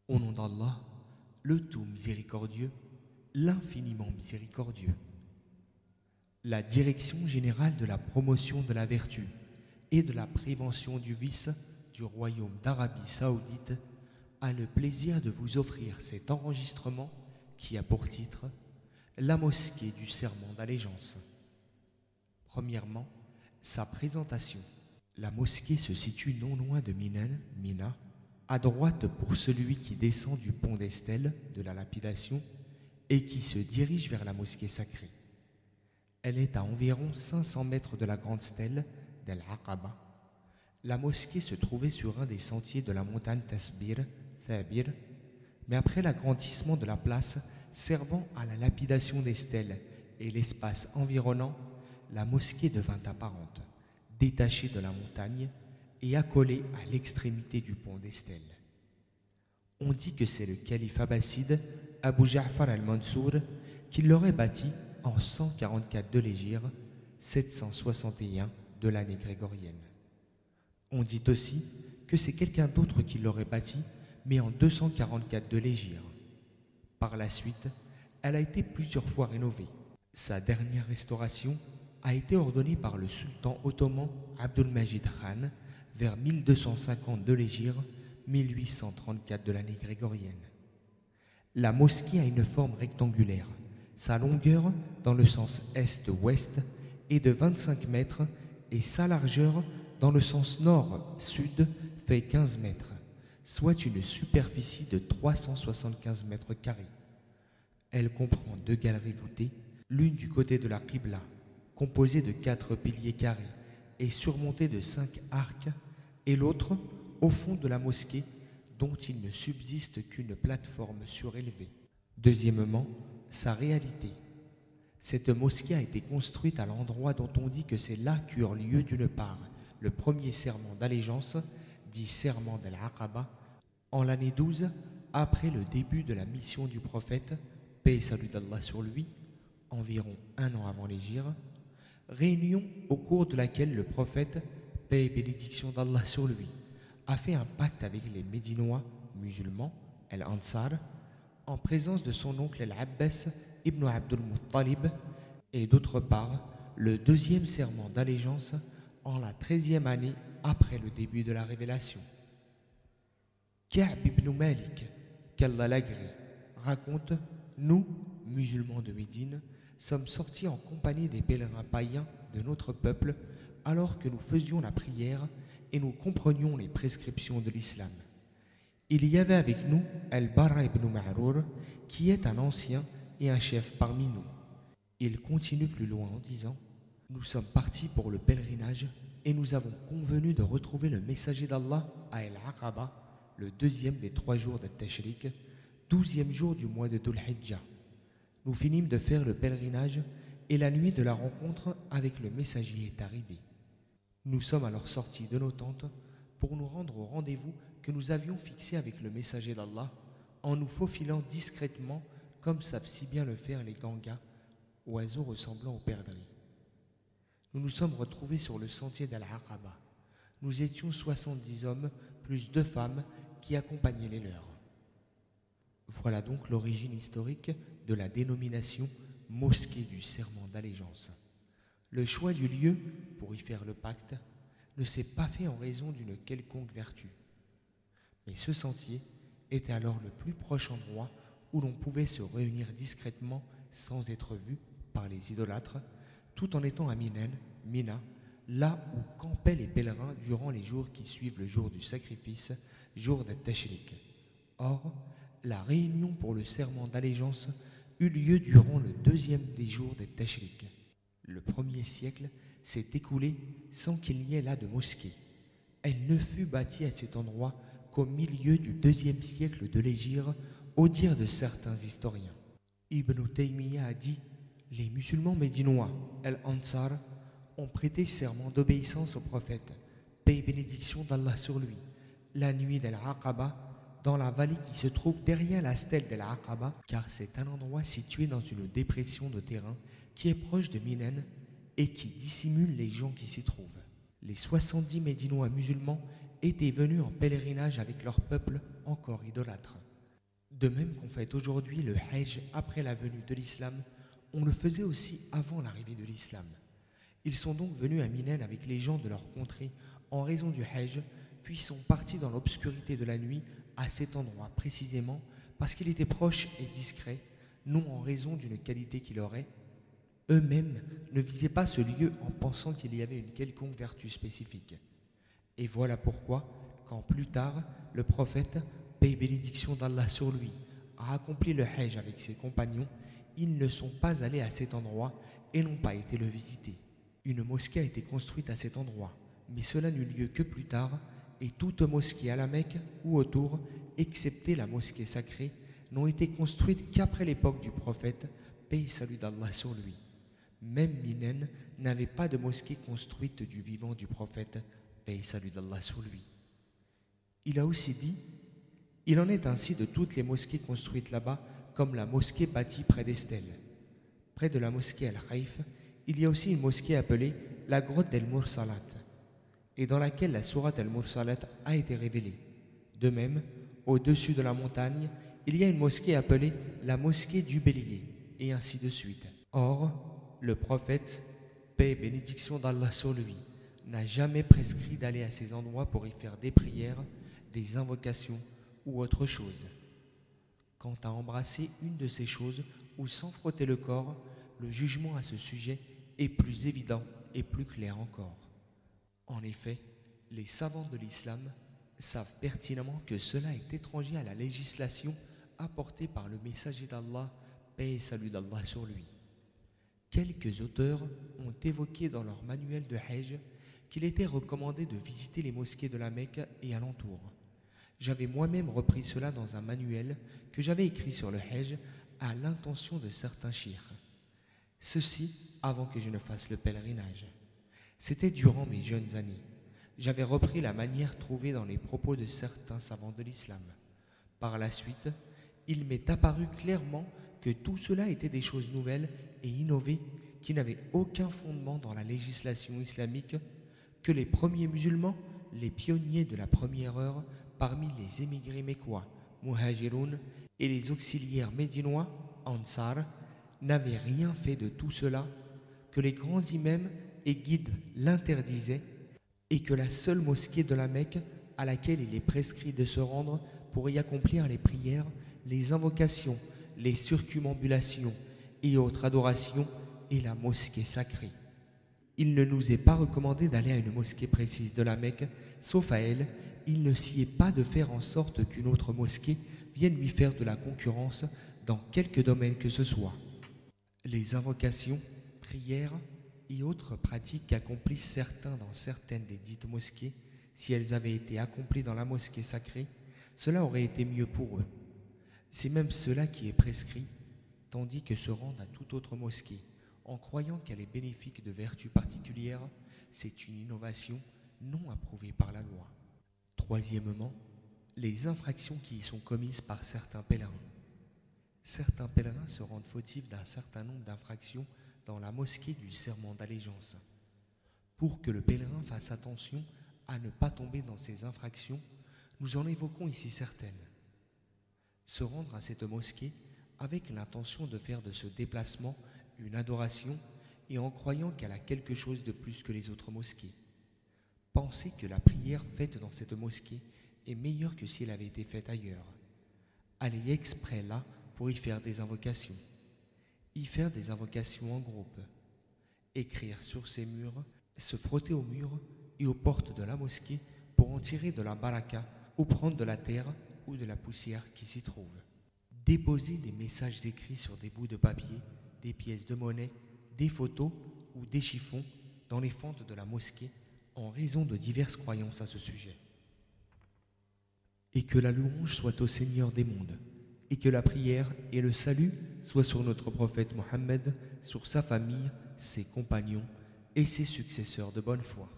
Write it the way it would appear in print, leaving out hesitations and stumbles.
Au nom d'Allah, le tout miséricordieux, l'infiniment miséricordieux. La Direction générale de la promotion de la vertu et de la prévention du vice du Royaume d'Arabie Saoudite a le plaisir de vous offrir cet enregistrement qui a pour titre La mosquée du serment d'allégeance. Premièrement, sa présentation. La mosquée se situe non loin de Mina, à droite pour celui qui descend du pont d'Estelle de la lapidation et qui se dirige vers la mosquée sacrée. Elle est à environ 500 mètres de la grande stèle d'Al-Aqaba. La mosquée se trouvait sur un des sentiers de la montagne Thabir, mais après l'agrandissement de la place servant à la lapidation des stèles et l'espace environnant, la mosquée devint apparente, détachée de la montagne et accolée à l'extrémité du pont d'Estelle. On dit que c'est le calife abbasside Abu Ja'far al-Mansour qui l'aurait bâti en 144 de l'Hégire, 761 de l'année grégorienne. On dit aussi que c'est quelqu'un d'autre qui l'aurait bâti, mais en 244 de l'Hégire. Par la suite, elle a été plusieurs fois rénovée. Sa dernière restauration a été ordonnée par le sultan ottoman Abdulmajid Khan vers 1250 de l'Hégire, 1834 de l'année grégorienne. La mosquée a une forme rectangulaire. Sa longueur, dans le sens est-ouest, est de 25 mètres et sa largeur, dans le sens nord-sud, fait 15 mètres, soit une superficie de 375 mètres carrés. Elle comprend 2 galeries voûtées, l'une du côté de la Qibla, composée de 4 piliers carrés et surmontée de 5 arcs, et l'autre au fond de la mosquée, dont il ne subsiste qu'une plateforme surélevée. Deuxièmement, sa réalité. Cette mosquée a été construite à l'endroit dont on dit que c'est là qu'eut lieu d'une part le premier serment d'allégeance, dit serment d'Al-Aqaba, en l'année 12 après le début de la mission du prophète, paix et salut d'Allah sur lui, environ 1 an avant l'Hégire, réunion au cours de laquelle le prophète, paix et bénédiction d'Allah sur lui, a fait un pacte avec les Médinois musulmans, Al-Ansar, en présence de son oncle Al-Abbas ibn Abdul Muttalib, et d'autre part le deuxième serment d'allégeance en la 13e année après le début de la révélation. Ka'b ibn Malik, qu'Allah l'agrée, raconte « Nous, musulmans de Médine, sommes sortis en compagnie des pèlerins païens de notre peuple alors que nous faisions la prière et nous comprenions les prescriptions de l'islam. Il y avait avec nous Al-Barra ibn Ma'rour, qui est un ancien et un chef parmi nous. Il continue plus loin en disant « Nous sommes partis pour le pèlerinage et nous avons convenu de retrouver le messager d'Allah à Al-Aqaba, le 2e des 3 jours de Tashrik, 12e jour du mois de Dhul-Hijjah. Nous finîmes de faire le pèlerinage et la nuit de la rencontre avec le messager est arrivée. Nous sommes alors sortis de nos tentes pour nous rendre au rendez-vous que nous avions fixé avec le messager d'Allah en nous faufilant discrètement comme savent si bien le faire les gangas, oiseaux ressemblant aux perdrix. Nous nous sommes retrouvés sur le sentier d'Al-Aqaba. Nous étions 70 hommes plus 2 femmes qui accompagnaient les leurs. Voilà donc l'origine historique de la dénomination mosquée du serment d'allégeance. Le choix du lieu pour y faire le pacte ne s'est pas fait en raison d'une quelconque vertu. Mais ce sentier était alors le plus proche endroit où l'on pouvait se réunir discrètement sans être vu par les idolâtres, tout en étant à Mina, là où campaient les pèlerins durant les jours qui suivent le jour du sacrifice, jour de Tashrik. Or, la réunion pour le serment d'allégeance eut lieu durant le 2e des jours de Tashrik. Le 1er siècle s'est écoulé sans qu'il n'y ait là de mosquée. Elle ne fut bâtie à cet endroit qu'au milieu du 2e siècle de l'Hégire, au dire de certains historiens. Ibn Taymiyyah a dit « Les musulmans médinois, Al-Ansar, ont prêté serment d'obéissance au prophète, paix et bénédiction d'Allah sur lui, la nuit d'Al-Aqaba, dans la vallée qui se trouve derrière la stèle d'Al-Aqaba, car c'est un endroit situé dans une dépression de terrain qui est proche de Minen et qui dissimule les gens qui s'y trouvent. Les 70 Médinois musulmans étaient venus en pèlerinage avec leur peuple encore idolâtre. De même qu'on fait aujourd'hui le Hajj après la venue de l'islam, on le faisait aussi avant l'arrivée de l'islam. Ils sont donc venus à Minen avec les gens de leur contrée en raison du Hajj, puis sont partis dans l'obscurité de la nuit à cet endroit précisément parce qu'il était proche et discret, non en raison d'une qualité qu'il aurait. Eux-mêmes ne visaient pas ce lieu en pensant qu'il y avait une quelconque vertu spécifique. Et voilà pourquoi, quand plus tard, le prophète, paix et bénédiction d'Allah sur lui, a accompli le Hajj avec ses compagnons, ils ne sont pas allés à cet endroit et n'ont pas été le visiter. Une mosquée a été construite à cet endroit, mais cela n'eut lieu que plus tard, et toute mosquée à la Mecque ou autour, excepté la mosquée sacrée, n'ont été construites qu'après l'époque du prophète, paix et salut d'Allah sur lui. Même Minen n'avait pas de mosquée construite du vivant du prophète, paix et salut d'Allah sur lui. Il a aussi dit, il en est ainsi de toutes les mosquées construites là-bas, comme la mosquée bâtie près d'Estelle. Près de la mosquée Al-Khaïf, il y a aussi une mosquée appelée la grotte d'Al-Mursalat, et dans laquelle la sourate Al-Mursalat a été révélée. De même, au-dessus de la montagne, il y a une mosquée appelée la mosquée du bélier, et ainsi de suite. Or, le prophète, paix et bénédiction d'Allah sur lui, n'a jamais prescrit d'aller à ces endroits pour y faire des prières, des invocations ou autre chose. Quant à embrasser une de ces choses ou s'en frotter le corps, le jugement à ce sujet est plus évident et plus clair encore. En effet, les savants de l'islam savent pertinemment que cela est étranger à la législation apportée par le messager d'Allah, paix et salut d'Allah sur lui. Quelques auteurs ont évoqué dans leur manuel de Hajj qu'il était recommandé de visiter les mosquées de la Mecque et alentours. J'avais moi-même repris cela dans un manuel que j'avais écrit sur le Hajj à l'intention de certains chiites. Ceci avant que je ne fasse le pèlerinage. C'était durant mes jeunes années. J'avais repris la manière trouvée dans les propos de certains savants de l'islam. Par la suite, il m'est apparu clairement que tout cela était des choses nouvelles et innovées qui n'avaient aucun fondement dans la législation islamique, que les premiers musulmans, les pionniers de la première heure parmi les émigrés mécois, Muhajiroun, et les auxiliaires médinois, Ansar, n'avaient rien fait de tout cela, que les grands imams et guides l'interdisaient, et que la seule mosquée de la Mecque à laquelle il est prescrit de se rendre pour y accomplir les prières, les invocations, les circumambulations et autres adorations est la mosquée sacrée. Il ne nous est pas recommandé d'aller à une mosquée précise de la Mecque, sauf à elle, il ne s'y est pas de faire en sorte qu'une autre mosquée vienne lui faire de la concurrence dans quelque domaine que ce soit. Les invocations, prières et autres pratiques qu'accomplissent certains dans certaines des dites mosquées, si elles avaient été accomplies dans la mosquée sacrée, cela aurait été mieux pour eux. C'est même cela qui est prescrit, tandis que se rendre à toute autre mosquée, en croyant qu'elle est bénéfique de vertus particulières, c'est une innovation non approuvée par la loi. Troisièmement, les infractions qui y sont commises par certains pèlerins. Certains pèlerins se rendent fautifs d'un certain nombre d'infractions dans la mosquée du serment d'allégeance. Pour que le pèlerin fasse attention à ne pas tomber dans ces infractions, nous en évoquons ici certaines. Se rendre à cette mosquée avec l'intention de faire de ce déplacement une adoration et en croyant qu'elle a quelque chose de plus que les autres mosquées. Penser que la prière faite dans cette mosquée est meilleure que si elle avait été faite ailleurs. Aller exprès là pour y faire des invocations. Y faire des invocations en groupe. Écrire sur ces murs, se frotter aux murs et aux portes de la mosquée pour en tirer de la baraka ou prendre de la terre ou de la poussière qui s'y trouve. Déposer des messages écrits sur des bouts de papier, des pièces de monnaie, des photos ou des chiffons dans les fentes de la mosquée en raison de diverses croyances à ce sujet. Et que la louange soit au Seigneur des mondes, et que la prière et le salut soient sur notre prophète Mohammed, sur sa famille, ses compagnons et ses successeurs de bonne foi.